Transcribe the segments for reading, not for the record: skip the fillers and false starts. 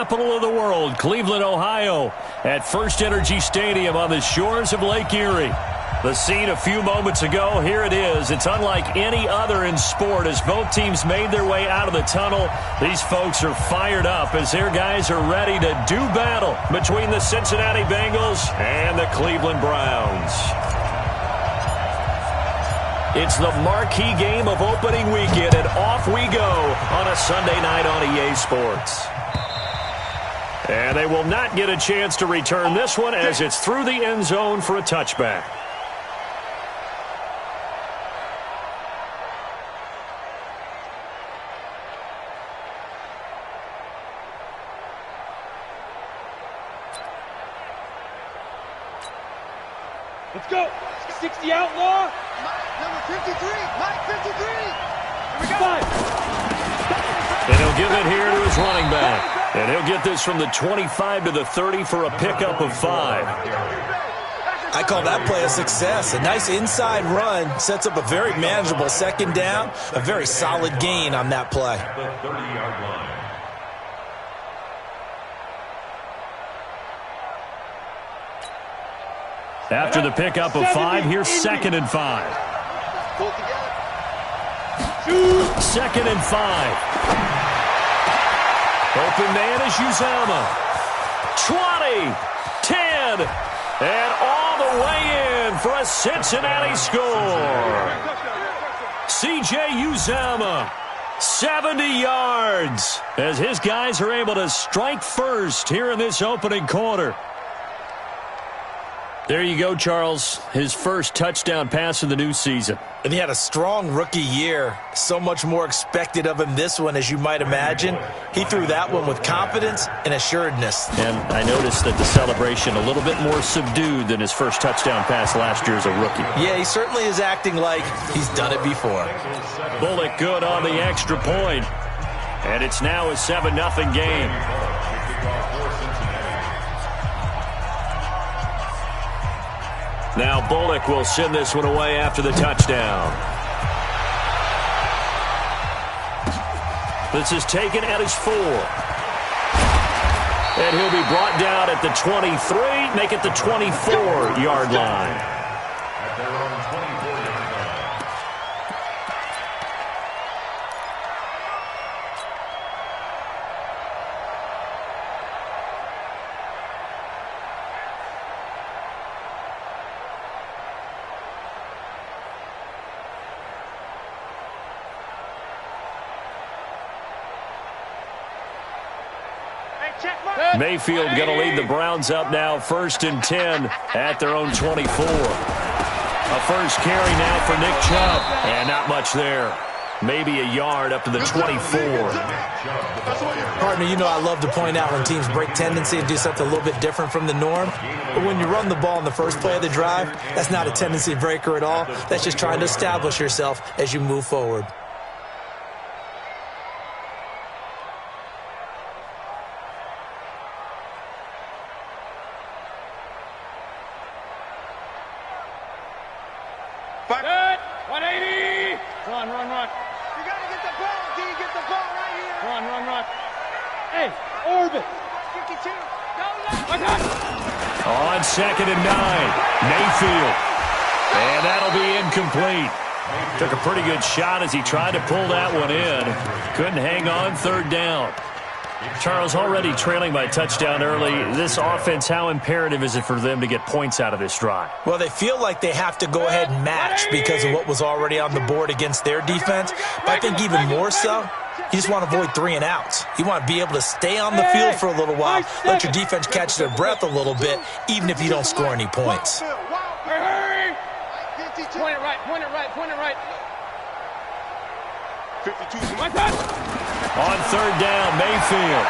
capital of the world, Cleveland, Ohio, at First Energy Stadium on the shores of Lake Erie. The scene a few moments ago, here it is. It's unlike any other in sport as both teams made their way out of the tunnel. These folks are fired up as their guys are ready to do battle between the Cincinnati Bengals and the Cleveland Browns. It's the marquee game of opening weekend, and off we go on a Sunday night on EA Sports. And they will not get a chance to return this one as it's through the end zone for a touchback. Let's go. 60 outlaw. Number 53. Mike 53. Here we go. And he'll give it here to his running back. And he'll get this from the 25 to the 30 for a pickup of 5. I call that play a success. A nice inside run sets up a very manageable second down. A very solid gain on that play. The 30-yard line. After the pickup of 5, here's 2nd and 5. 2nd and 5. Open man is Uzomah. 20, 10, and all the way in for a Cincinnati score. C.J. Uzomah, 70 yards, as his guys are able to strike first here in this opening quarter. There you go, Charles. His first touchdown pass of the new season. And he had a strong rookie year. So much more expected of him this one, as you might imagine. He threw that one with confidence and assuredness. And I noticed that the celebration a little bit more subdued than his first touchdown pass last year as a rookie. Yeah, he certainly is acting like he's done it before. Bullock good on the extra point. And it's now a 7-0 game. Now Bullock will send this one away after the touchdown. This is taken at his 4. And he'll be brought down at the 23, make it the 24-yard line. At their own 24-yard line. Mayfield going to lead the Browns up now, 1st and 10 at their own 24. A first carry now for Nick Chubb, and not much there. Maybe a yard up to the 24. Partner, you know I love to point out when teams break tendency and do something a little bit different from the norm. But when you run the ball in the first play of the drive, that's not a tendency breaker at all. That's just trying to establish yourself as you move forward. Good. 180. Run. You got to get the ball, D. Get the ball right here. Run. Hey, orbit. 52. Go left. On 2nd and 9, Mayfield. And that'll be incomplete. Took a pretty good shot as he tried to pull that one in. Couldn't hang on, 3rd down. Charles, already trailing by touchdown early. This offense, how imperative is it for them to get points out of this drive? Well, they feel like they have to go ahead and match because of what was already on the board against their defense. But I think even more so, you just want to avoid 3 and outs. You want to be able to stay on the field for a little while, let your defense catch their breath a little bit, even if you don't score any points. Hurry! Point it right. 52. My touch. On 3rd down, Mayfield.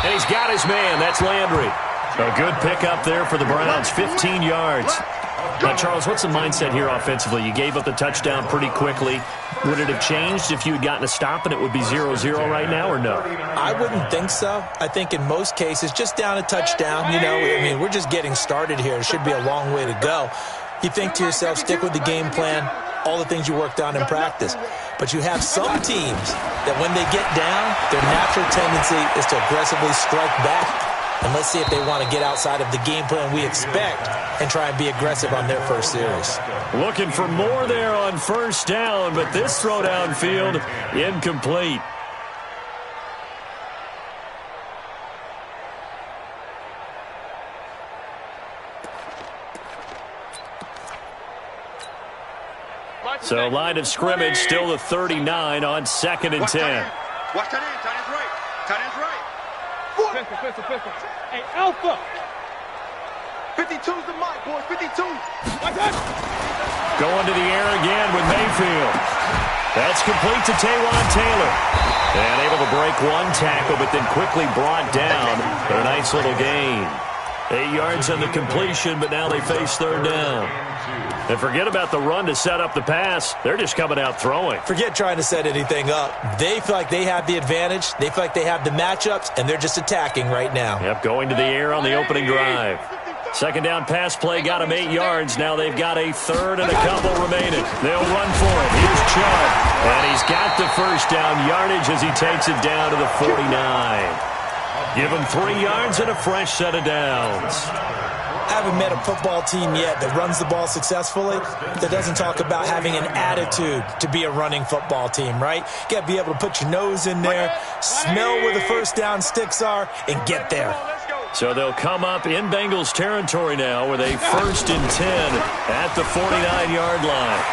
And he's got his man. That's Landry. A good pickup there for the Browns, 15 yards. Now, Charles, what's the mindset here offensively? You gave up the touchdown pretty quickly. Would it have changed if you had gotten a stop and it would be 0-0 right now, or no? I wouldn't think so. I think in most cases, just down a touchdown, we're just getting started here. It should be a long way to go. You think to yourself, stick with the game plan, all the things you worked on in practice. But you have some teams that when they get down, their natural tendency is to aggressively strike back. And let's see if they want to get outside of the game plan we expect and try and be aggressive on their first series. Looking for more there on first down, but this throw downfield incomplete. So line of scrimmage still the 39 on 2nd and 10. Watch tight end. Tight end's right. Tight end's right. Pistol. Hey, Alpha. 52's the mic, boys. 52. Watch that. Going to the air again with Mayfield. That's complete to Taywan Taylor. And able to break one tackle, but then quickly brought down. But a nice little gain. 8 yards on the completion, but now they face 3rd down. And forget about the run to set up the pass. They're just coming out throwing. Forget trying to set anything up. They feel like they have the advantage. They feel like they have the matchups, and they're just attacking right now. Yep, going to the air on the opening drive. 2nd down pass play got them 8 yards. Now they've got a 3rd and a couple remaining. They'll run for it. Here's Chubb. And he's got the first down yardage as he takes it down to the 49. Give him 3 yards and a fresh set of downs. I haven't met a football team yet that runs the ball successfully that doesn't talk about having an attitude to be a running football team, right? You got to be able to put your nose in there, smell where the first down sticks are, and get there. So they'll come up in Bengals territory now with a 1st and 10 at the 49-yard line.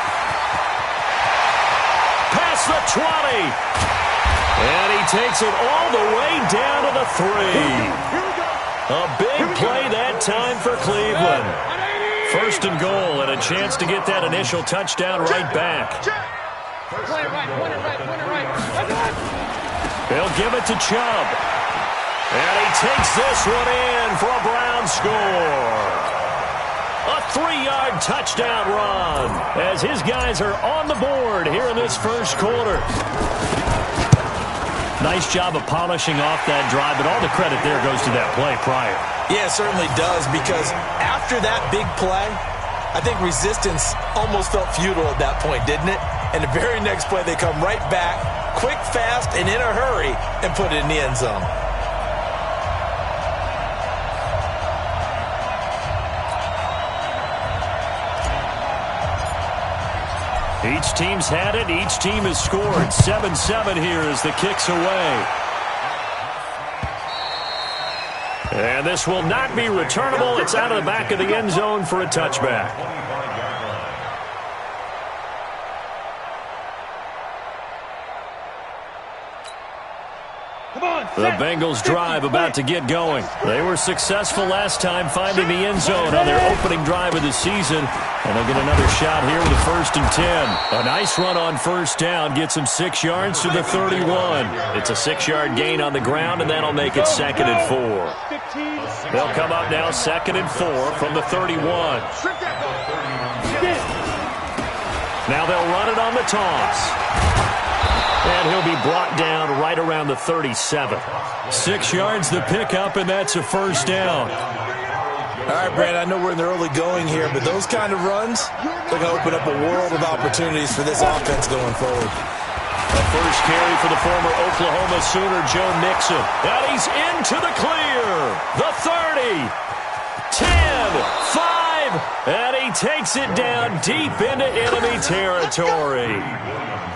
Past the 20. And he takes it all the way down to the 3. A big play that time for Cleveland. 1st and goal and a chance to get that initial touchdown right back. They'll give it to Chubb. And he takes this one in for a Brown score. A 3-yard touchdown run as his guys are on the board here in this first quarter. Nice job of polishing off that drive, but all the credit there goes to that play prior. Yeah, it certainly does, because after that big play, I think resistance almost felt futile at that point, didn't it? And the very next play, they come right back, quick, fast, and in a hurry, and put it in the end zone. Each team's had it. Each team has scored. 7-7 here as the kick's away. And this will not be returnable. It's out of the back of the end zone for a touchback. The Bengals drive about to get going. They were successful last time finding the end zone on their opening drive of the season. And they'll get another shot here with a 1st and 10. A nice run on first down gets them 6 yards to the 31. It's a 6-yard gain on the ground, and that'll make it 2nd and 4. They'll come up now 2nd and 4 from the 31. Now they'll run it on the toss. And he'll be brought down right around the 37. 6 yards the pickup, and that's a first down. All right, Brad, I know we're in the early going here, but those kind of runs, they're going to open up a world of opportunities for this offense going forward. A first carry for the former Oklahoma Sooner, Joe Mixon. And he's into the clear. The 30, 10, 5, and he takes it down deep into enemy territory.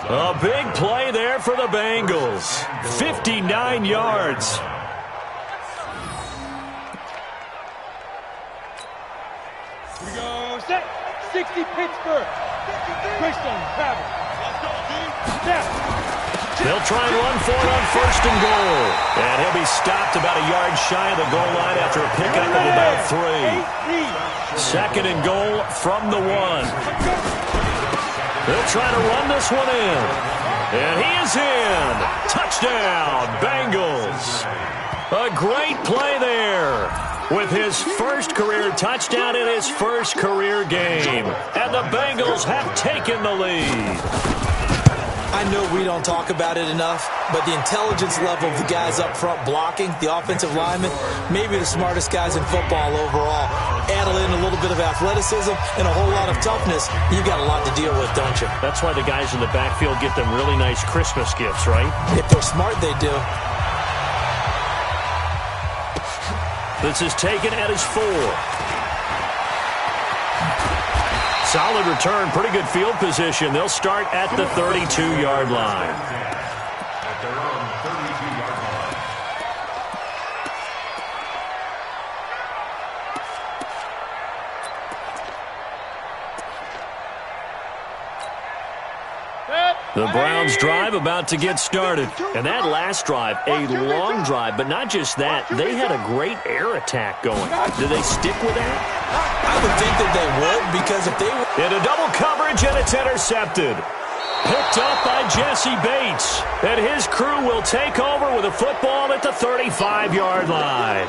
A big play there for the Bengals. 59 yards. Here we go. Set. 60 Pittsburgh. Christian, grab it. They'll try and run for it on 1st and goal. And he'll be stopped about a yard shy of the goal line after a pickup of about 3. 2nd and goal from the 1. They'll try to run this one in. And he is in. Touchdown, Bengals. A great play there with his first career touchdown in his first career game. And the Bengals have taken the lead. I know we don't talk about it enough, but the intelligence level of the guys up front blocking, the offensive linemen, maybe the smartest guys in football overall. Add in a little bit of athleticism and a whole lot of toughness, you got a lot to deal with, don't you? That's why the guys in the backfield get them really nice Christmas gifts, right? If they're smart, they do. This is taken at his 4. Solid return, pretty good field position. They'll start at the 32-yard line. At their own 32-yard line. The Browns drive about to get started. And that last drive, a long drive, but not just that. They had a great air attack going. Do they stick with that? I would think that they would, because if they were... Into double coverage, and it's intercepted. Picked up by Jesse Bates. And his crew will take over with a football at the 35-yard line.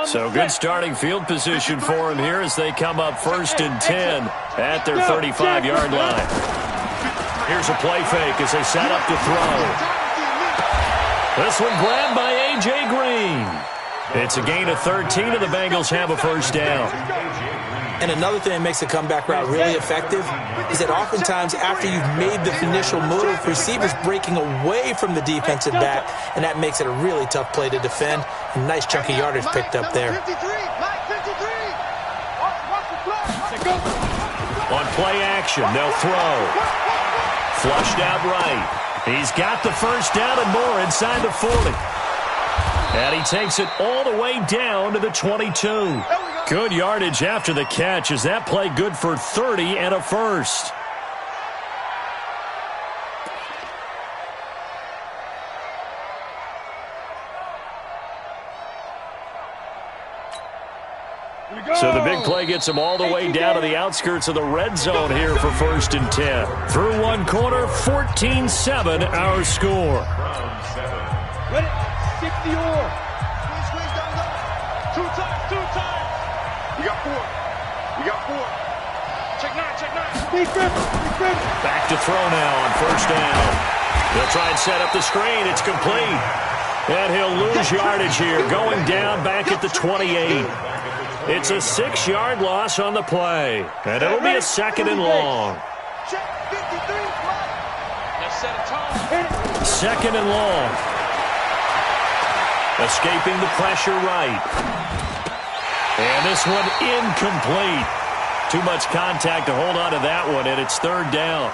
So good starting field position for him here as they come up 1st and 10 at their 35-yard line. Here's a play fake as they set up to throw. This one grabbed by A.J. Green. It's a gain of 13, and the Bengals have a first down. And another thing that makes the comeback route really effective is that oftentimes after you've made the initial move, receivers breaking away from the defensive back, and that makes it a really tough play to defend. A nice chunk of yardage picked up there. On play action, they'll throw. Flushed out right. He's got the first down and more inside the 40. And he takes it all the way down to the 22. Good yardage after the catch as that play good for 30 and a first. So the big play gets him all the way down to the outskirts of the red zone here for 1st and 10. Through one quarter, 14-7 our score. Ready? Stick the oar. Squeeze, don't go. Two times. We got 4. Check 9. Big grip. Back to throw now on 1st down. They'll try and set up the screen. It's complete. And he'll lose yardage here, going down back at the 28. It's a 6-yard loss on the play. And it'll be a 2nd and long. Check 53. Let's set a tone. 2nd and long. Escaping the pressure right. And this one incomplete. Too much contact to hold on to that one, and it's 3rd down.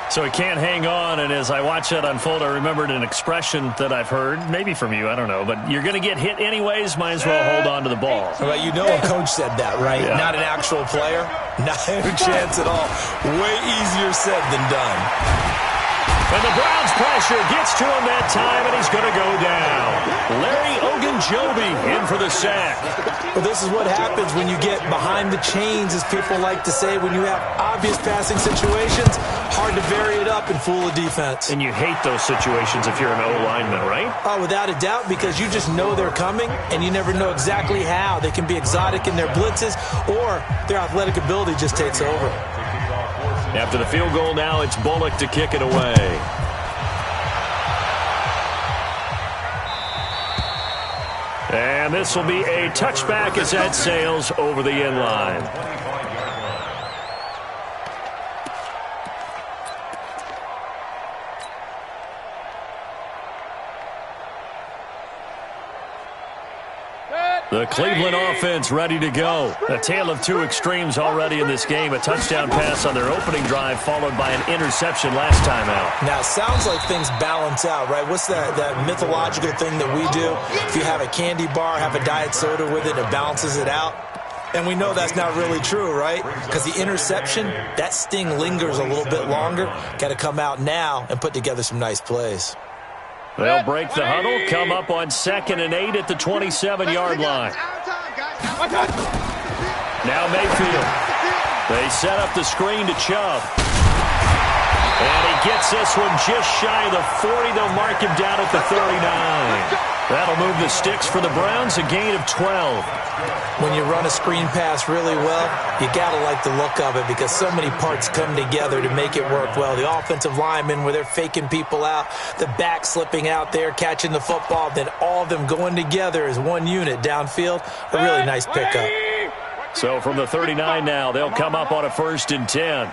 So he can't hang on, and as I watch that unfold, I remembered an expression that I've heard, maybe from you, I don't know, but you're going to get hit anyways, might as well hold on to the ball. Well, you know a coach said that, right? Yeah. Not an actual player. Not a chance at all. Way easier said than done. And the Browns pressure gets to him that time, and he's going to go down. Larry Ogunjobi in for the sack. Well, this is what happens when you get behind the chains, as people like to say. When you have obvious passing situations, hard to vary it up and fool a defense. And you hate those situations if you're an O-lineman, right? Oh, without a doubt, because you just know they're coming, and you never know exactly how. They can be exotic in their blitzes, or their athletic ability just takes over. After the field goal now, it's Bullock to kick it away. And this will be a touchback as that sails over the end line. The Cleveland offense ready to go. A tale of two extremes already in this game. A touchdown pass on their opening drive followed by an interception last time out. Now, it sounds like things balance out, right? What's that mythological thing that we do? If you have a candy bar, have a diet soda with it, it balances it out. And we know that's not really true, right? Because the interception, that sting lingers a little bit longer. Got to come out now and put together some nice plays. They'll break the huddle, come up on 2nd and 8 at the 27-yard line. Now Mayfield. They set up the screen to Chubb. And he gets this one just shy of the 40. They'll mark him down at the 39. That'll move the sticks for the Browns, a gain of 12. When you run a screen pass really well, you got to like the look of it because so many parts come together to make it work well. The offensive linemen where they're faking people out, the back slipping out there, catching the football, then all of them going together as one unit downfield. A really nice pickup. So from the 39 now, they'll come up on a 1st and 10.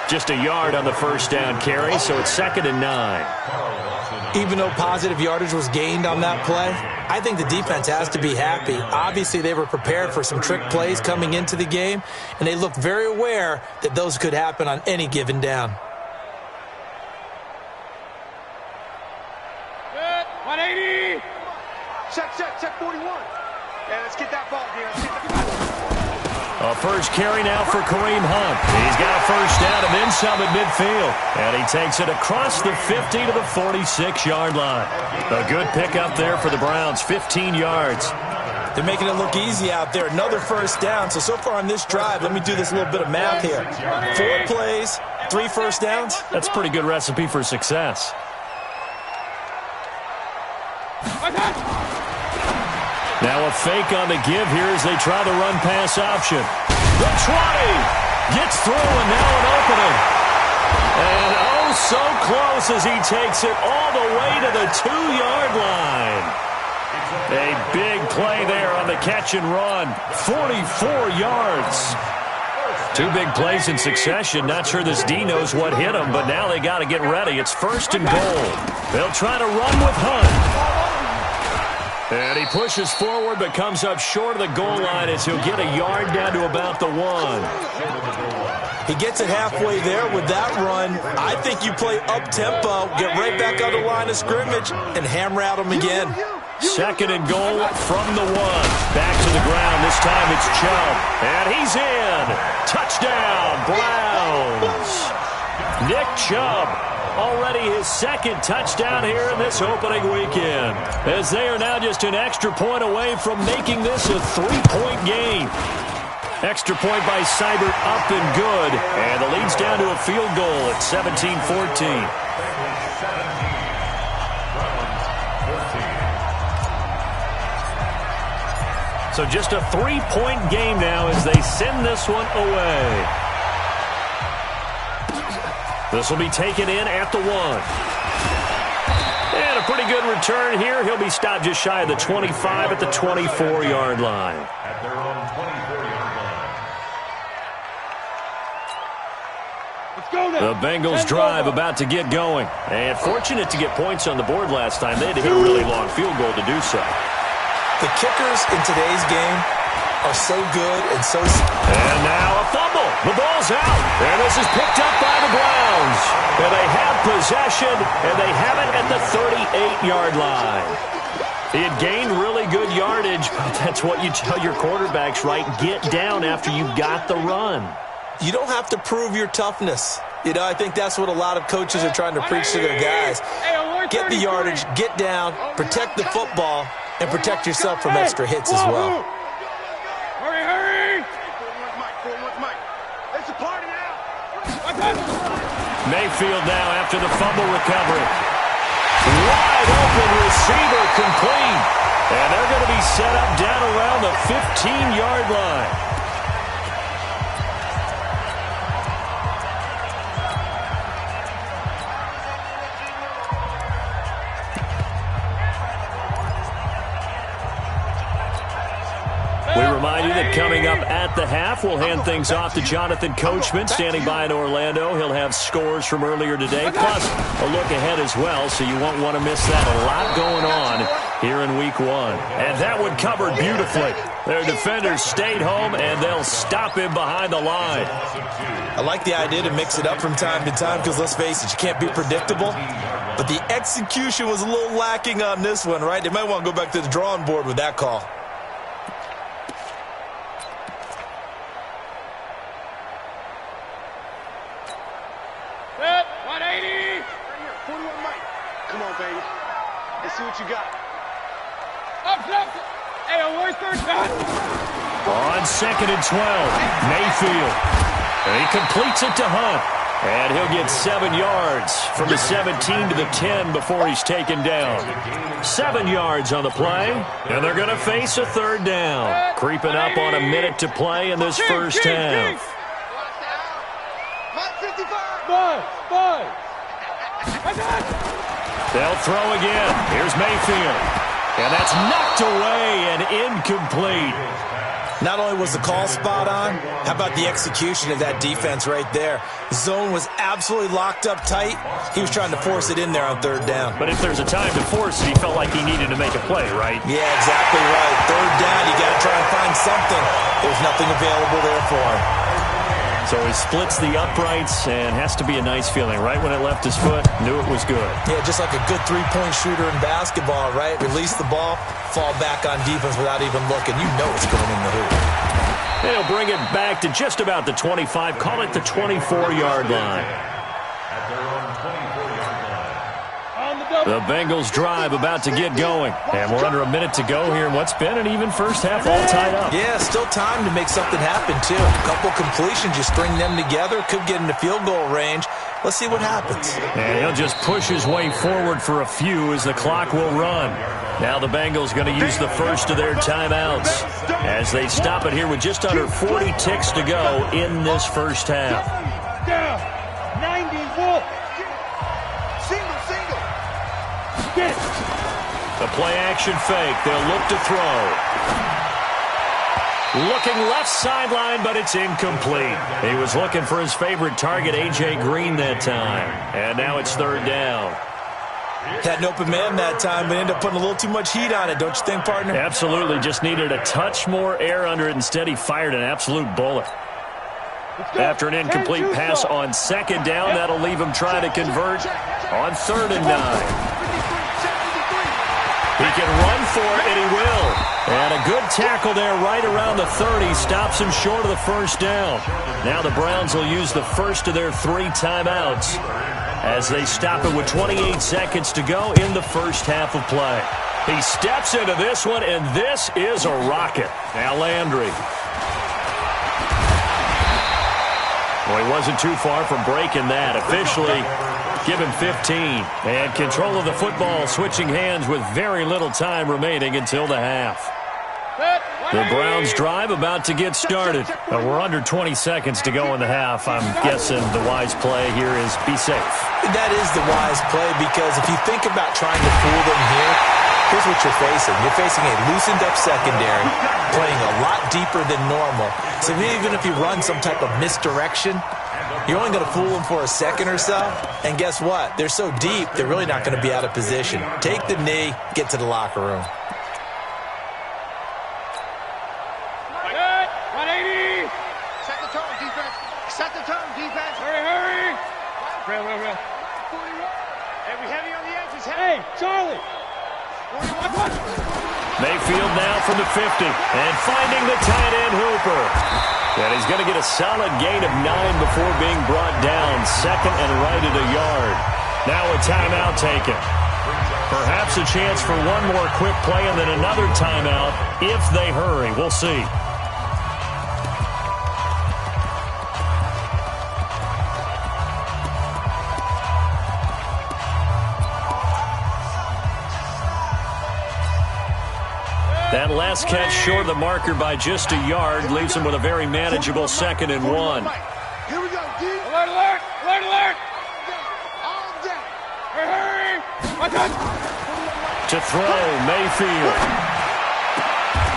Just a yard on the 1st down carry, so it's 2nd and 9. Even though positive yardage was gained on that play, I think the defense has to be happy. Obviously, they were prepared for some trick plays coming into the game, and they looked very aware that those could happen on any given down. Good. 180. Check 41. Yeah, let's get that ball here. A first carry now for Kareem Hunt. He's got a 1st down and then some at midfield. And he takes it across the 50 to the 46-yard line. A good pickup there for the Browns, 15 yards. They're making it look easy out there. Another 1st down. So far on this drive, let me do this little bit of math here. 4 plays, 3 1st downs. That's a pretty good recipe for success. Now a fake on the give here as they try the run-pass option. The 20 gets through and now an opening. And oh, so close as he takes it all the way to the 2-yard line. A big play there on the catch and run. 44 yards. 2 big plays in succession. Not sure this D knows what hit him, but now they got to get ready. It's 1st and goal. They'll try to run with Hunt. And he pushes forward but comes up short of the goal line as he'll get a yard down to about the 1. He gets it halfway there with that run. I think you play up-tempo, get right back on the line of scrimmage, and hammer at him again. 2nd and goal from the 1. Back to the ground. This time it's Chubb. And he's in. Touchdown, Browns. Nick Chubb. Already his 2nd touchdown here in this opening weekend, as they are now just an extra point away from making this a 3-point game. Extra point by Seibert up and good, and the lead's down to a field goal at 17-14. So just a 3-point game now as they send this one away. This will be taken in at the 1. And a pretty good return here. He'll be stopped just shy of the 25 at the 24-yard line. At their own 24-yard line. The Bengals drive about to get going. And fortunate to get points on the board last time. They had to hit a really long field goal to do so. The kickers in today's game are so good and so... And now a fumble. The ball's out. And this is picked up by the Browns. And they have possession, and they have it at the 38-yard line. He had gained really good yardage, but that's what you tell your quarterbacks, right? Get down after you got the run. You don't have to prove your toughness. You know, I think that's what a lot of coaches are trying to preach to their guys. Get the yardage, get down, protect the football, and protect yourself from extra hits as well. Hurry! It's a party now. Mayfield now after the fumble recovery. Wide open receiver complete. And they're going to be set up down around the 15-yard line. We remind you that coming up at the half, we'll hand things off to Jonathan Coachman, standing by in Orlando. He'll have scores from earlier today, plus a look ahead as well, so you won't want to miss that. A lot going on here in Week 1. And that one covered beautifully. Their defenders stayed home, and they'll stop him behind the line. I like the idea to mix it up from time to time because, let's face it, you can't be predictable. But the execution was a little lacking on this one, right? They might want to go back to the drawing board with that call. See what you got. Up. Hey, where's 3rd down? On 2nd and 12, Mayfield. And he completes it to Hunt. And he'll get 7 yards from the 17 to the 10 before he's taken down. 7 yards on the play, and they're going to face a 3rd down. Creeping up on a minute to play in this first half. They'll throw again. Here's Mayfield. And that's knocked away and incomplete. Not only was the call spot on, how about the execution of that defense right there? Zone was absolutely locked up tight. He was trying to force it in there on 3rd down. But if there's a time to force it, he felt like he needed to make a play, right? Yeah, exactly right. 3rd down, you got to try and find something. There's nothing available there for him. So he splits the uprights and has to be a nice feeling. Right when it left his foot, knew it was good. Yeah, just like a good three-point shooter in basketball, right? Release the ball, fall back on defense without even looking. You know it's going in the hoop. They'll bring it back to just about the 25. Call it the 24-yard line. The Bengals drive about to get going. And we're under a minute to go here in what's been an even first half all tied up. Yeah, still time to make something happen, too. A couple completions, you string them together, could get into field goal range. Let's see what happens. And he'll just push his way forward for a few as the clock will run. Now the Bengals going to use the first of their timeouts as they stop it here with just under 40 ticks to go in this first half. Down. 90 Single. Get it. The play-action fake. They'll look to throw. Looking left sideline, but it's incomplete. He was looking for his favorite target, A.J. Green, that time. And now it's 3rd down. Had an open man that time, but ended up putting a little too much heat on it, don't you think, partner? Absolutely. Just needed a touch more air under it. Instead, he fired an absolute bullet. After an incomplete pass on 2nd down, that'll leave him trying to convert on 3rd and 9. He can run for it, and he will. And a good tackle there right around the 30. Stops him short of the first down. Now the Browns will use the first of their 3 timeouts as they stop it with 28 seconds to go in the first half of play. He steps into this one, and this is a rocket. Now Landry. Well, he wasn't too far from breaking that. Officially, give him 15. And control of the football switching hands with very little time remaining until the half. The Browns drive about to get started. We're under 20 seconds to go in the half. I'm guessing the wise play here is be safe. That is the wise play because if you think about trying to fool them here, here's what you're facing. You're facing a loosened up secondary, playing a lot deeper than normal. So even if you run some type of misdirection, you're only going to fool them for a second or so. And guess what? They're so deep, they're really not going to be out of position. Take the knee, get to the locker room. 180. Set the tone, defense. Set the tone, defense. Hurry. Real. Hey, we heavy on the edges. Hey, Charlie. Mayfield now from the 50 and finding the tight end Hooper. And he's going to get a solid gain of 9 before being brought down. 2nd and right at a yard. Now a timeout taken. Perhaps a chance for one more quick play and then another timeout if they hurry. We'll see. That last catch short of the marker by just a yard leaves him with a very manageable 2nd and 1. Here we go, D. Alert. All day. Hurry. To throw, Mayfield.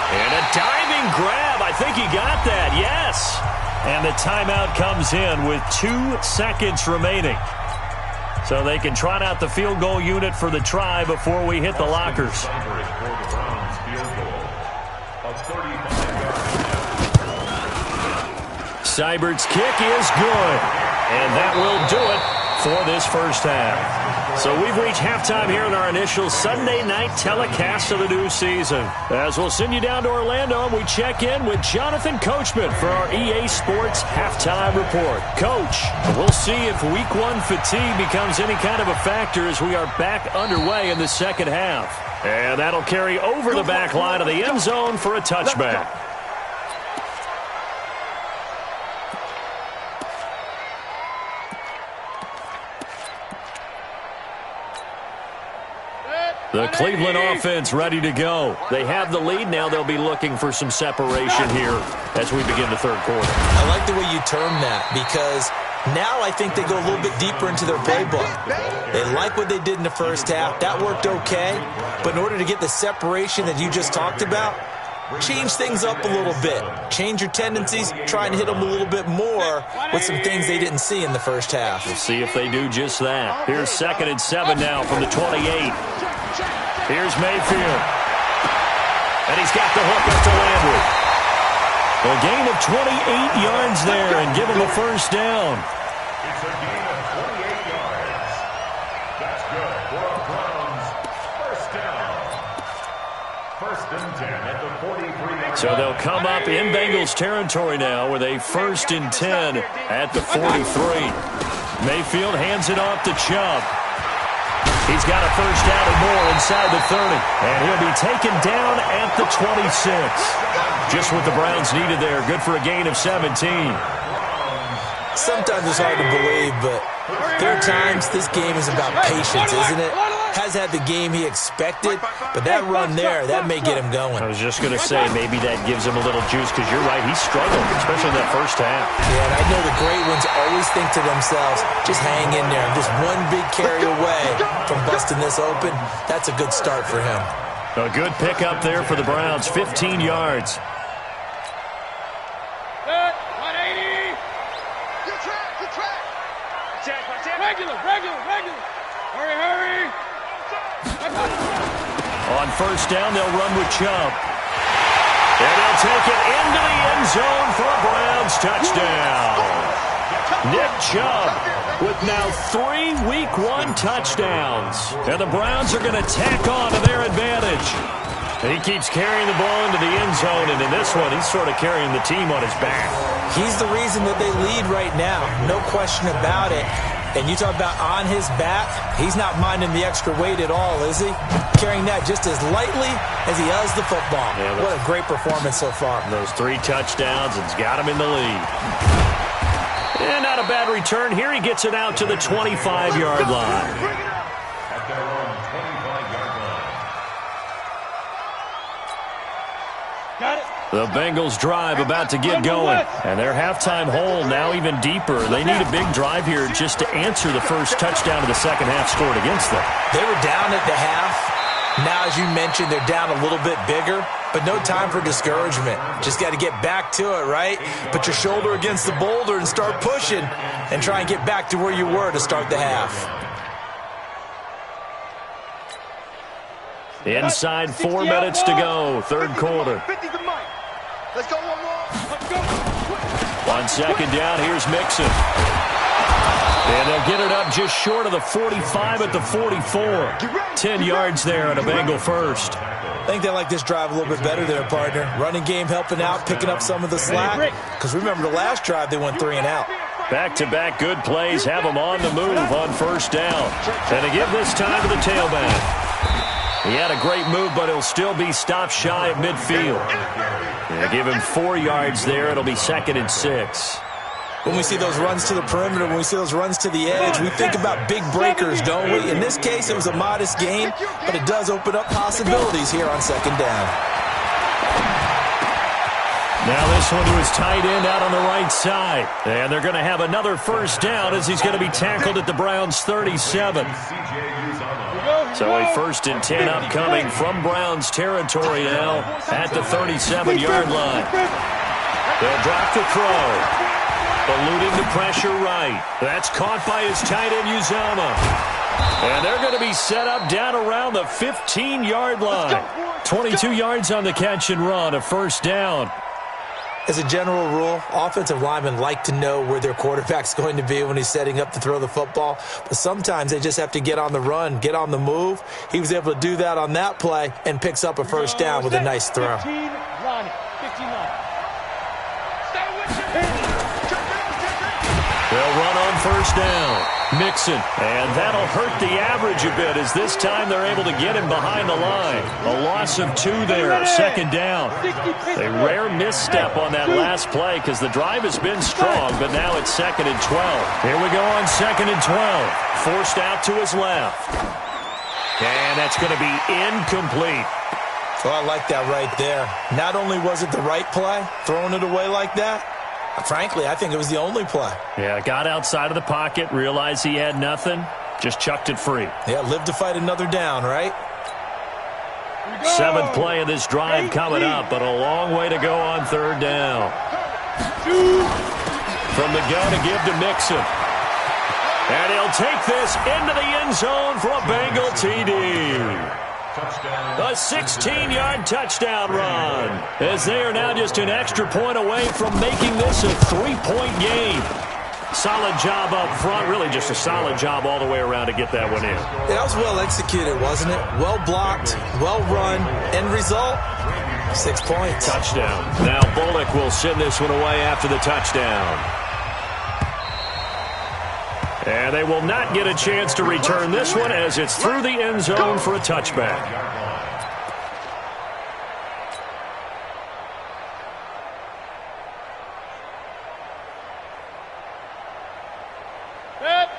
And a diving grab. I think he got that, yes. And the timeout comes in with 2 seconds remaining. So they can trot out the field goal unit for the try before we hit the lockers. Seibert's kick is good. And that will do it for this first half. So we've reached halftime here in our initial Sunday night telecast of the new season. As we'll send you down to Orlando, and we check in with Jonathan Coachman for our EA Sports Halftime Report. Coach, we'll see if Week 1 fatigue becomes any kind of a factor as we are back underway in the second half. And that'll carry over the back line of the end zone for a touchback. The Cleveland offense ready to go. They have the lead now. They'll be looking for some separation here as we begin the third quarter. I like the way you term that because now I think they go a little bit deeper into their playbook. They like what they did in the first half. That worked okay. But in order to get the separation that you just talked about, change things up a little bit. Change your tendencies. Try and hit them a little bit more with some things they didn't see in the first half. We'll see if they do just that. Here's 2nd and 7 now from the 28. Here's Mayfield. And he's got the hook up to Landry. A gain of 28 yards there and give him a first down. It's a gain of 28 yards. That's good for a Browns first down. 1st and 10 at the 43. So they'll come up in Bengals territory now with a 1st and 10 at the 43. Mayfield hands it off to Chubb. He's got a first down and more inside the 30. And he'll be taken down at the 26. Just what the Browns needed there. Good for a gain of 17. Sometimes it's hard to believe, but there are times this game is about patience, isn't it? Has had the game he expected, but that run there, that may get him going. I was just going to say, maybe that gives him a little juice, because you're right, he struggled, especially in that first half. Yeah, and I know the great ones always think to themselves, just hang in there. Just one big carry away from busting this open. That's a good start for him. A good pickup there for the Browns, 15 yards. Good. 180. Good track. Regular. Hurry. On first down, they'll run with Chubb. And they'll take it into the end zone for a Browns touchdown. Nick Chubb with now 3 Week 1 touchdowns. And the Browns are going to tack on to their advantage. And he keeps carrying the ball into the end zone, and in this one, he's sort of carrying the team on his back. He's the reason that they lead right now. No question about it. And you talk about on his back, he's not minding the extra weight at all, is he? Carrying that just as lightly as he does the football. Yeah, what a great performance so far. Those 3 touchdowns, it's got him in the lead. And not a bad return. Here he gets it out to the 25-yard line. At their own 25-yard line. Got it. The Bengals drive about to get going. And their halftime hole now even deeper. They need a big drive here just to answer the first touchdown of the second half scored against them. They were down at the half. Now, as you mentioned, they're down a little bit bigger, but no time for discouragement. Just got to get back to it, right? Put your shoulder against the boulder and start pushing and try and get back to where you were to start the half. Inside 4 minutes to go, third quarter. Let's go one more. On second down, here's Mixon. And they'll get it up just short of the 45 at the 44. 10 yards there on a Bengal first. I think they like this drive a little bit better there, partner. Running game helping out, picking up some of the slack. Because remember the last drive, they went 3 and out. Back-to-back good plays have them on the move on first down. And they give this time to the tailback. He had a great move, but he'll still be stopped shy of midfield. They give him 4 yards there. It'll be 2nd and 6. When we see those runs to the perimeter, when we see those runs to the edge, we think about big breakers, don't we? In this case, it was a modest gain, but it does open up possibilities here on second down. Now this one to his tight end out on the right side. And they're going to have another first down as he's going to be tackled at the Browns' 37. So a 1st and 10 upcoming from Browns territory now at the 37-yard line. They'll drop the throw. Eluding the pressure right. That's caught by his tight end, Uzama. And they're going to be set up down around the 15-yard line. 22 yards on the catch and run, a first down. As a general rule, offensive linemen like to know where their quarterback's going to be when he's setting up to throw the football. But sometimes they just have to get on the run, get on the move. He was able to do that on that play and picks up a first down with a nice throw. 15, Ronnie. 59. They'll run on first down. Mixon. And that'll hurt the average a bit as this time they're able to get him behind the line. A loss of 2 there, second down. A rare misstep on that last play because the drive has been strong, but now it's 2nd and 12. Here we go on 2nd and 12. Forced out to his left. And that's going to be incomplete. Well, I like that right there. Not only was it the right play, throwing it away like that, frankly, I think it was the only play. Yeah, got outside of the pocket, realized he had nothing, just chucked it free. Yeah, live to fight another down, right? Seventh play of this drive coming up, but a long way to go on third down. From the gun to give to Mixon. And he'll take this into the end zone for a Bengal TD. A 16-yard touchdown run, as they are now just an extra point away from making this a 3-point game. Solid job up front, really just a solid job all the way around to get that one in. That was well executed, wasn't it? Well blocked, well run. End result, 6 points. Touchdown. Now Bullock will send this one away after the touchdown. And they will not get a chance to return this one as it's through the end zone for a touchback.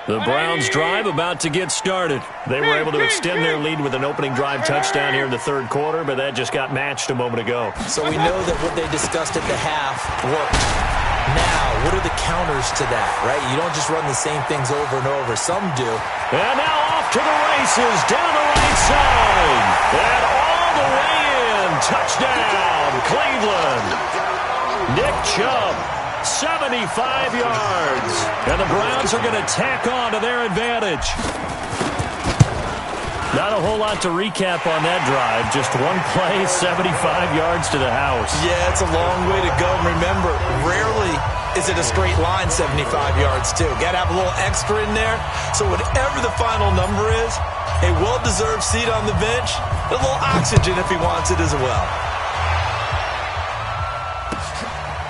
The Browns drive about to get started. They were able to extend their lead with an opening drive touchdown here in the third quarter, but that just got matched a moment ago. So we know that what they discussed at the half worked. Now, what are the counters to that, right? You don't just run the same things over and over. Some do. And now off to the races, down the right side. And all the way in. Touchdown, Cleveland. Nick Chubb, 75 yards. And the Browns are going to tack on to their advantage. Not a whole lot to recap on that drive. Just one play, 75 yards to the house. Yeah, it's a long way to go. Remember, rarely is it a straight line 75 yards, too. Got to have a little extra in there. So whatever the final number is, a well-deserved seat on the bench, a little oxygen if he wants it as well.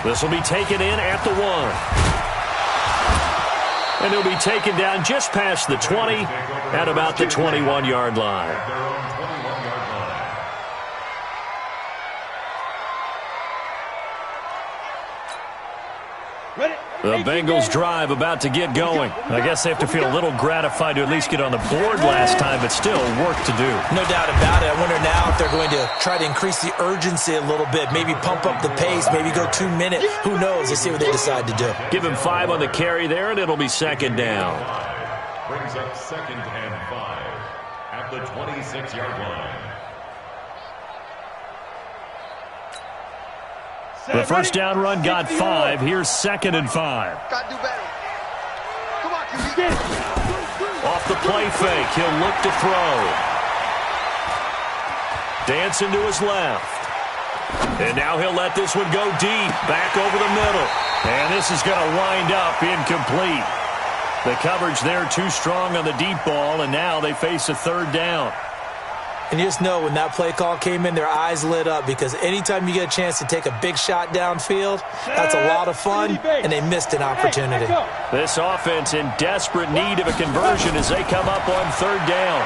This will be taken in at the 1. And he'll be taken down just past the 20 at about the 21-yard line. The Bengals drive about to get going. I guess they have to feel a little gratified to at least get on the board last time, but still work to do. No doubt about it. I wonder now if they're going to try to increase the urgency a little bit, maybe pump up the pace, maybe go 2 minutes. Who knows? Let's see what they decide to do. Give him 5 on the carry there, and it'll be second down. Brings up 2nd and 5 at the 26-yard line. The first down run got 5. Here's 2nd and 5. Got to do better. Come on, QB. Off the play fake, he'll look to throw. Dancing to his left. And now he'll let this one go deep, back over the middle. And this is going to wind up incomplete. The coverage there too strong on the deep ball, and now they face a third down. And you just know when that play call came in, their eyes lit up because anytime you get a chance to take a big shot downfield, that's a lot of fun, and they missed an opportunity. This offense in desperate need of a conversion as they come up on third down.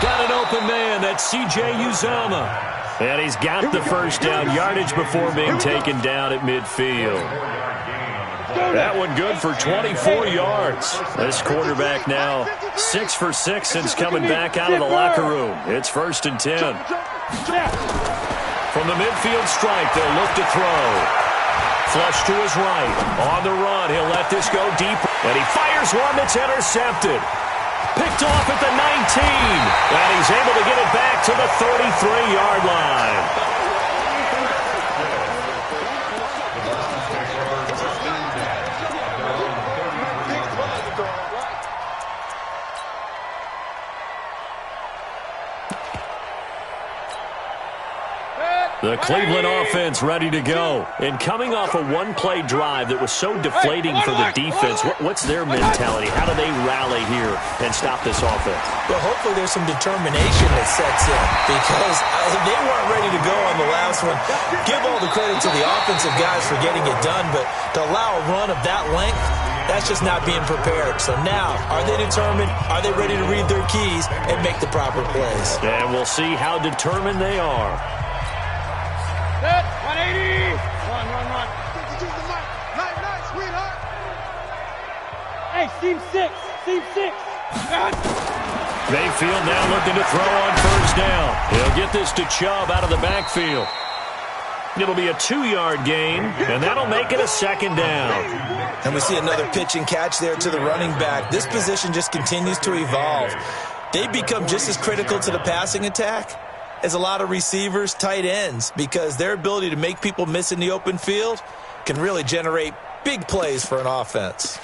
Got an open man, that's C.J. Uzomah. And he's got the first down yardage before being taken down at midfield. That one good for 24 yards. This quarterback now 6 for 6 since coming back out of the locker room. It's 1st and 10. From the midfield stripe, they'll look to throw. Flush to his right. On the run, he'll let this go deep. And he fires one that's intercepted. Picked off at the 19. And he's able to get it back to the 33-yard line. The Cleveland offense ready to go. And coming off a one-play drive that was so deflating for the defense, what's their mentality? How do they rally here and stop this offense? Well, hopefully there's some determination that sets in because they weren't ready to go on the last one. Give all the credit to the offensive guys for getting it done, but to allow a run of that length, that's just not being prepared. So now, are they determined? Are they ready to read their keys and make the proper plays? And we'll see how determined they are. Set, 180. Run. Nice, sweetheart. Hey, seam 6. Mayfield now looking to throw on first down. He'll get this to Chubb out of the backfield. It'll be a 2-yard gain, and that'll make it a second down. And we see another pitch and catch there to the running back. This position just continues to evolve. They become just as critical to the passing attack as a lot of receivers, tight ends, because their ability to make people miss in the open field can really generate big plays for an offense.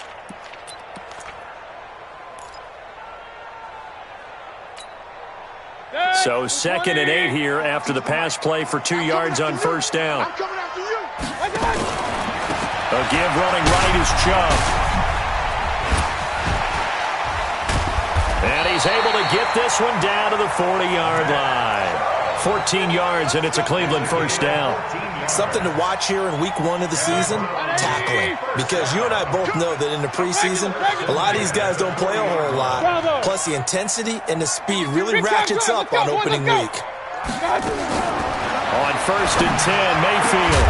So 2nd and 8 here after the pass play for 2 yards on first down. A give running right is Chubb. And he's able to get this one down to the 40-yard line. 14 yards, and it's a Cleveland first down. Something to watch here in week 1 of the season, tackling. Because you and I both know that in the preseason, a lot of these guys don't play a whole lot. Plus, the intensity and the speed really ratchets up on opening week. On 1st and 10, Mayfield.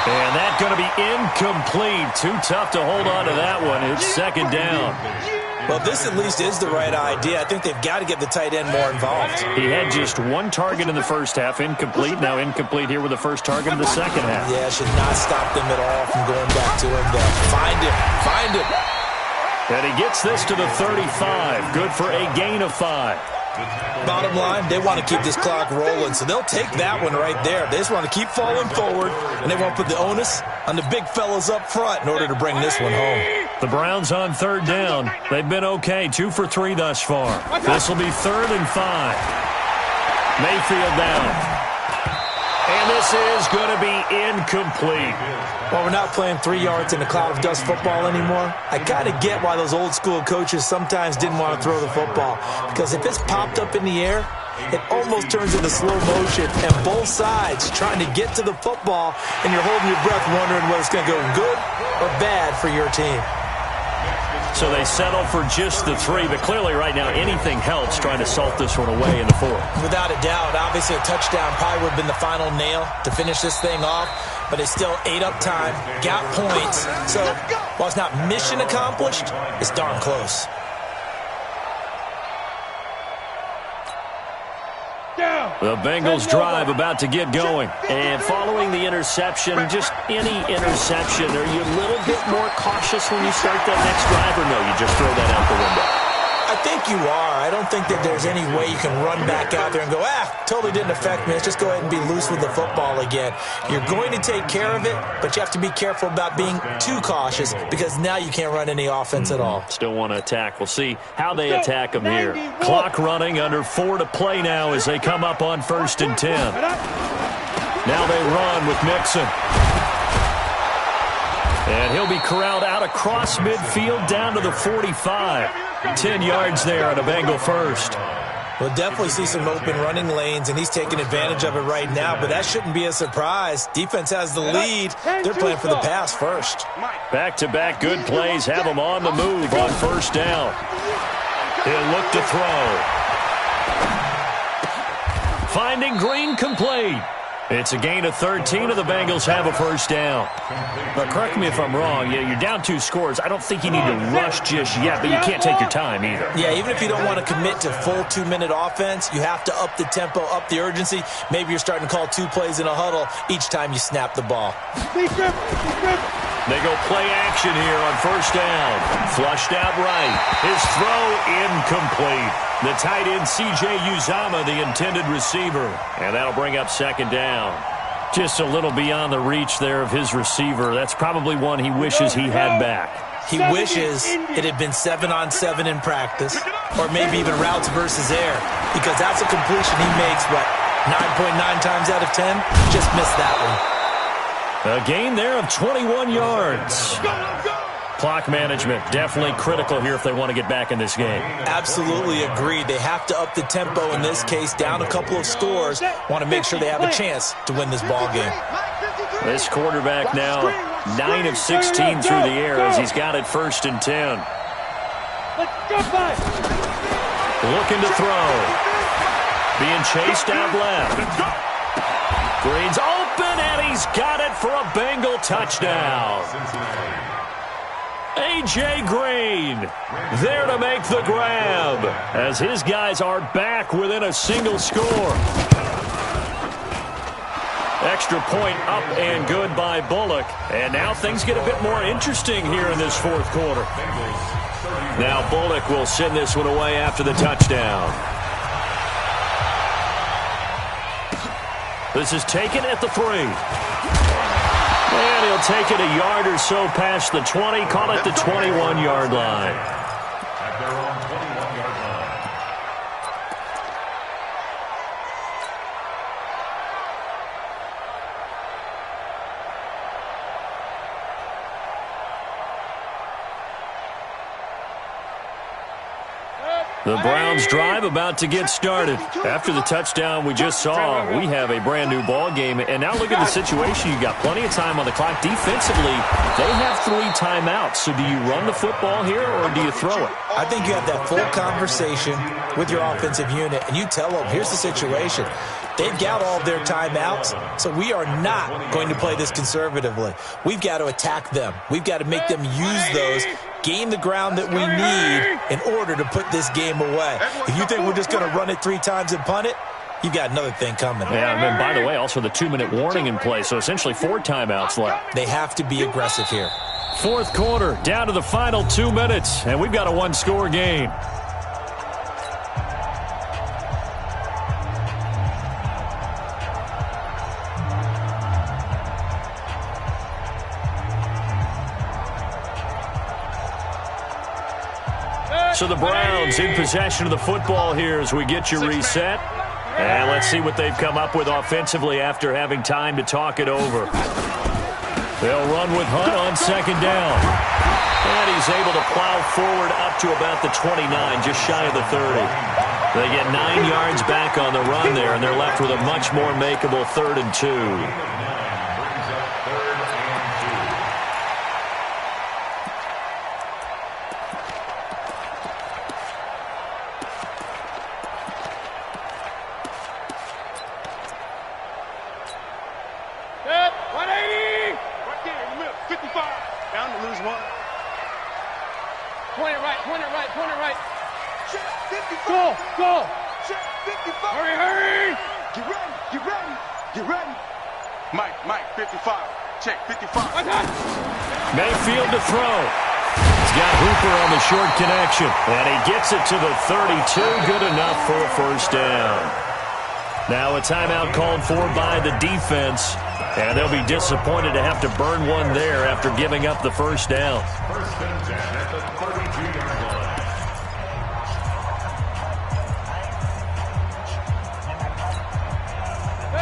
And that's going to be incomplete. Too tough to hold on to that one. It's 2nd down. Well, this at least is the right idea. I think they've got to get the tight end more involved. He had just 1 target in the first half, incomplete. Now incomplete here with the first target in the second half. Yeah, should not stop them at all from going back to him, though. Find him. And he gets this to the 35. Good for a gain of 5. Bottom line, they want to keep this clock rolling, so they'll take that one right there. They just want to keep falling forward, and they want to put the onus on the big fellas up front in order to bring this one home. The Browns on 3rd down. They've been okay, 2 for 3 thus far. This will be 3rd and 5. Mayfield down. And this is going to be incomplete. Well, we're not playing 3 yards in a cloud of dust football anymore. I kind of get why those old school coaches sometimes didn't want to throw the football. Because if it's popped up in the air, it almost turns into slow motion. And both sides trying to get to the football, and you're holding your breath wondering whether it's going to go good or bad for your team. So they settle for just the 3, but clearly right now anything helps trying to salt this one away in the 4th. Without a doubt, obviously a touchdown probably would have been the final nail to finish this thing off, but it still ate up time, got points. So while it's not mission accomplished, it's darn close. The Bengals drive about to get going. And following the interception, just any interception, are you a little bit more cautious when you start that next drive, or no, you just throw that out the window? I think you are. I don't think that there's any way you can run back out there and go, totally didn't affect me. Let's just go ahead and be loose with the football again. You're going to take care of it, but you have to be careful about being too cautious because now you can't run any offense at all. Still want to attack. We'll see how they attack them here. Clock running, under 4 to play now as they come up on 1st and 10. Now they run with Mixon. And he'll be corralled out across midfield down to the 45. 10 yards there on a Bengal first. We'll definitely see some open running lanes, and he's taking advantage of it right now, but that shouldn't be a surprise. Defense has the lead. They're playing for the pass first. Back-to-back good plays have them on the move on first down. He'll look to throw. Finding Green complete. It's a gain of 13, and the Bengals have a first down. But correct me if I'm wrong. Yeah, you're down 2 scores. I don't think you need to rush just yet, but you can't take your time either. Yeah, even if you don't want to commit to full 2-minute offense, you have to up the tempo, up the urgency. Maybe you're starting to call 2 plays in a huddle each time you snap the ball. They go play action here on first down. Flushed out right. His throw incomplete. The tight end, C.J. Uzomah, the intended receiver. And that'll bring up 2nd down. Just a little beyond the reach there of his receiver. That's probably one he wishes he had back. He wishes it had been 7-on-7 in practice, or maybe even routes versus air, because that's a completion he makes, 9.9 times out of 10? Just missed that one. A gain there of 21 yards. Clock management definitely critical here if they want to get back in this game. Absolutely agreed. They have to up the tempo in this case, down a couple of scores. Want to make sure they have a chance to win this ball game. This quarterback now 9 of 16 through the air as he's got it 1st and 10. Looking to throw. Being chased out left. Green's open, and he's got it for a Bengal touchdown. A.J. Green there to make the grab as his guys are back within a single score. Extra point up and good by Bullock. And now things get a bit more interesting here in this fourth quarter. Now Bullock will send this one away after the touchdown. This is taken at the 3. And he'll take it a yard or so past the 20, call it the 21-yard line. At their own 21-yard line. The Browns drive about to get started. After the touchdown we just saw, we have a brand new ball game. And now look at the situation. You got plenty of time on the clock. Defensively, they have 3 timeouts. So do you run the football here or do you throw it? I think you have that full conversation with your offensive unit, and you tell them, here's the situation. They've got all of their timeouts, so we are not going to play this conservatively. We've got to attack them. We've got to make them use those, gain the ground that we need in order to put this game away. If you think we're just going to run it 3 times and punt it, you've got another thing coming. Yeah, and then, by the way, also the 2-minute warning in play, so essentially 4 timeouts left. They have to be aggressive here. Fourth quarter, down to the final 2 minutes, and we've got a 1-score game. So the Browns in possession of the football here as we get you reset. And let's see what they've come up with offensively after having time to talk it over. They'll run with Hunt on second down. And he's able to plow forward up to about the 29, just shy of the 30. They get 9 yards back on the run there, and they're left with a much more makeable 3rd and 2. Mayfield to throw. He's got Hooper on the short connection. And he gets it to the 32. Good enough for a first down. Now a timeout called for by the defense. And they'll be disappointed to have to burn one there after giving up the first down. First and 10 at the 32-yard line.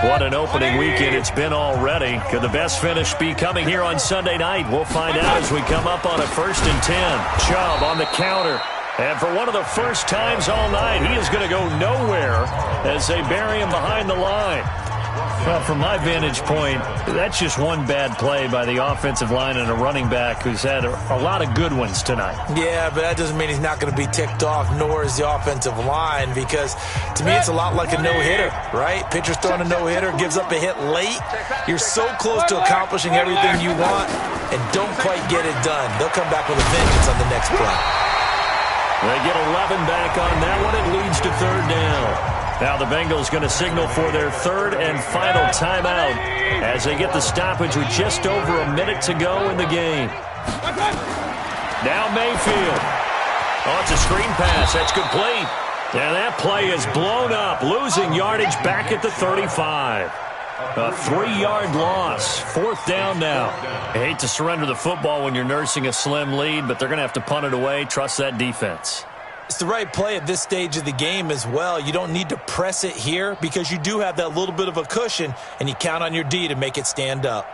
What an opening weekend it's been already. Could the best finish be coming here on Sunday night? We'll find out as we come up on a 1st and 10. Chubb on the counter. And for one of the first times all night, he is going to go nowhere as they bury him behind the line. Well, from my vantage point, that's just one bad play by the offensive line and a running back who's had a lot of good ones tonight. Yeah, but that doesn't mean he's not going to be ticked off, nor is the offensive line, because to me it's a lot like a no-hitter, right? Pitcher's throwing a no-hitter, gives up a hit late. You're so close to accomplishing everything you want and don't quite get it done. They'll come back with a vengeance on the next play. They get 11 back on that one. It leads to 3rd down. Now the Bengals going to signal for their 3rd and final timeout as they get the stoppage with just over a minute to go in the game. Now Mayfield. Oh, it's a screen pass. That's complete. And that play is blown up, losing yardage back at the 35. A 3-yard loss. 4th down now. I hate to surrender the football when you're nursing a slim lead, but they're going to have to punt it away. Trust that defense. It's the right play at this stage of the game as well. You don't need to press it here because you do have that little bit of a cushion, and you count on your D to make it stand up.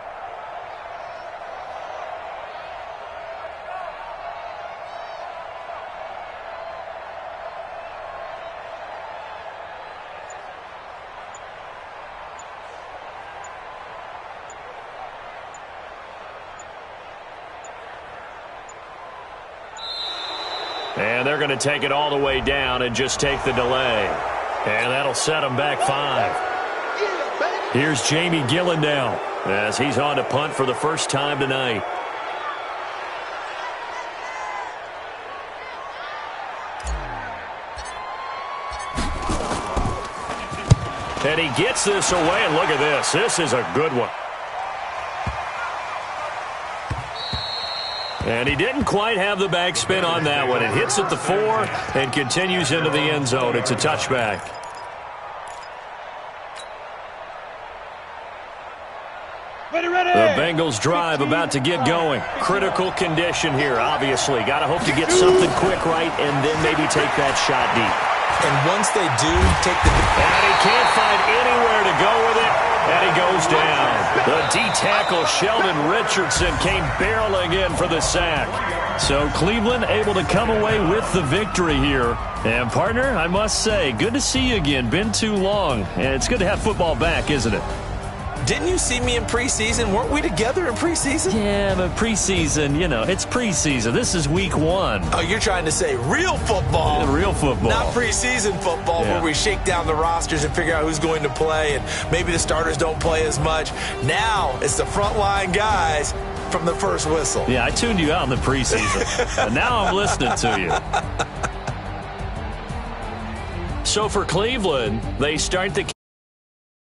And they're going to take it all the way down and just take the delay. And that'll set them back 5. Here's Jamie Gillandale as he's on to punt for the first time tonight. And he gets this away, and look at this. This is a good one. And he didn't quite have the backspin on that one. It hits at the 4 and continues into the end zone. It's a touchback. The Bengals drive about to get going. Critical condition here, obviously. Got to hope to get something quick right and then maybe take that shot deep. And once they do take the... And he can't find anywhere to go with it, and he goes down. The D-tackle, Sheldon Richardson, came barreling in for the sack. So Cleveland able to come away with the victory here. And, partner, I must say, good to see you again. Been too long. And it's good to have football back, isn't it? Didn't you see me in preseason? Weren't we together in preseason? Yeah, but preseason, you know, it's preseason. This is week 1. Oh, you're trying to say real football. Yeah, real football. Not preseason football where we shake down the rosters and figure out who's going to play and maybe the starters don't play as much. Now it's the frontline guys from the first whistle. Yeah, I tuned you out in the preseason. And now I'm listening to you. So for Cleveland, they start the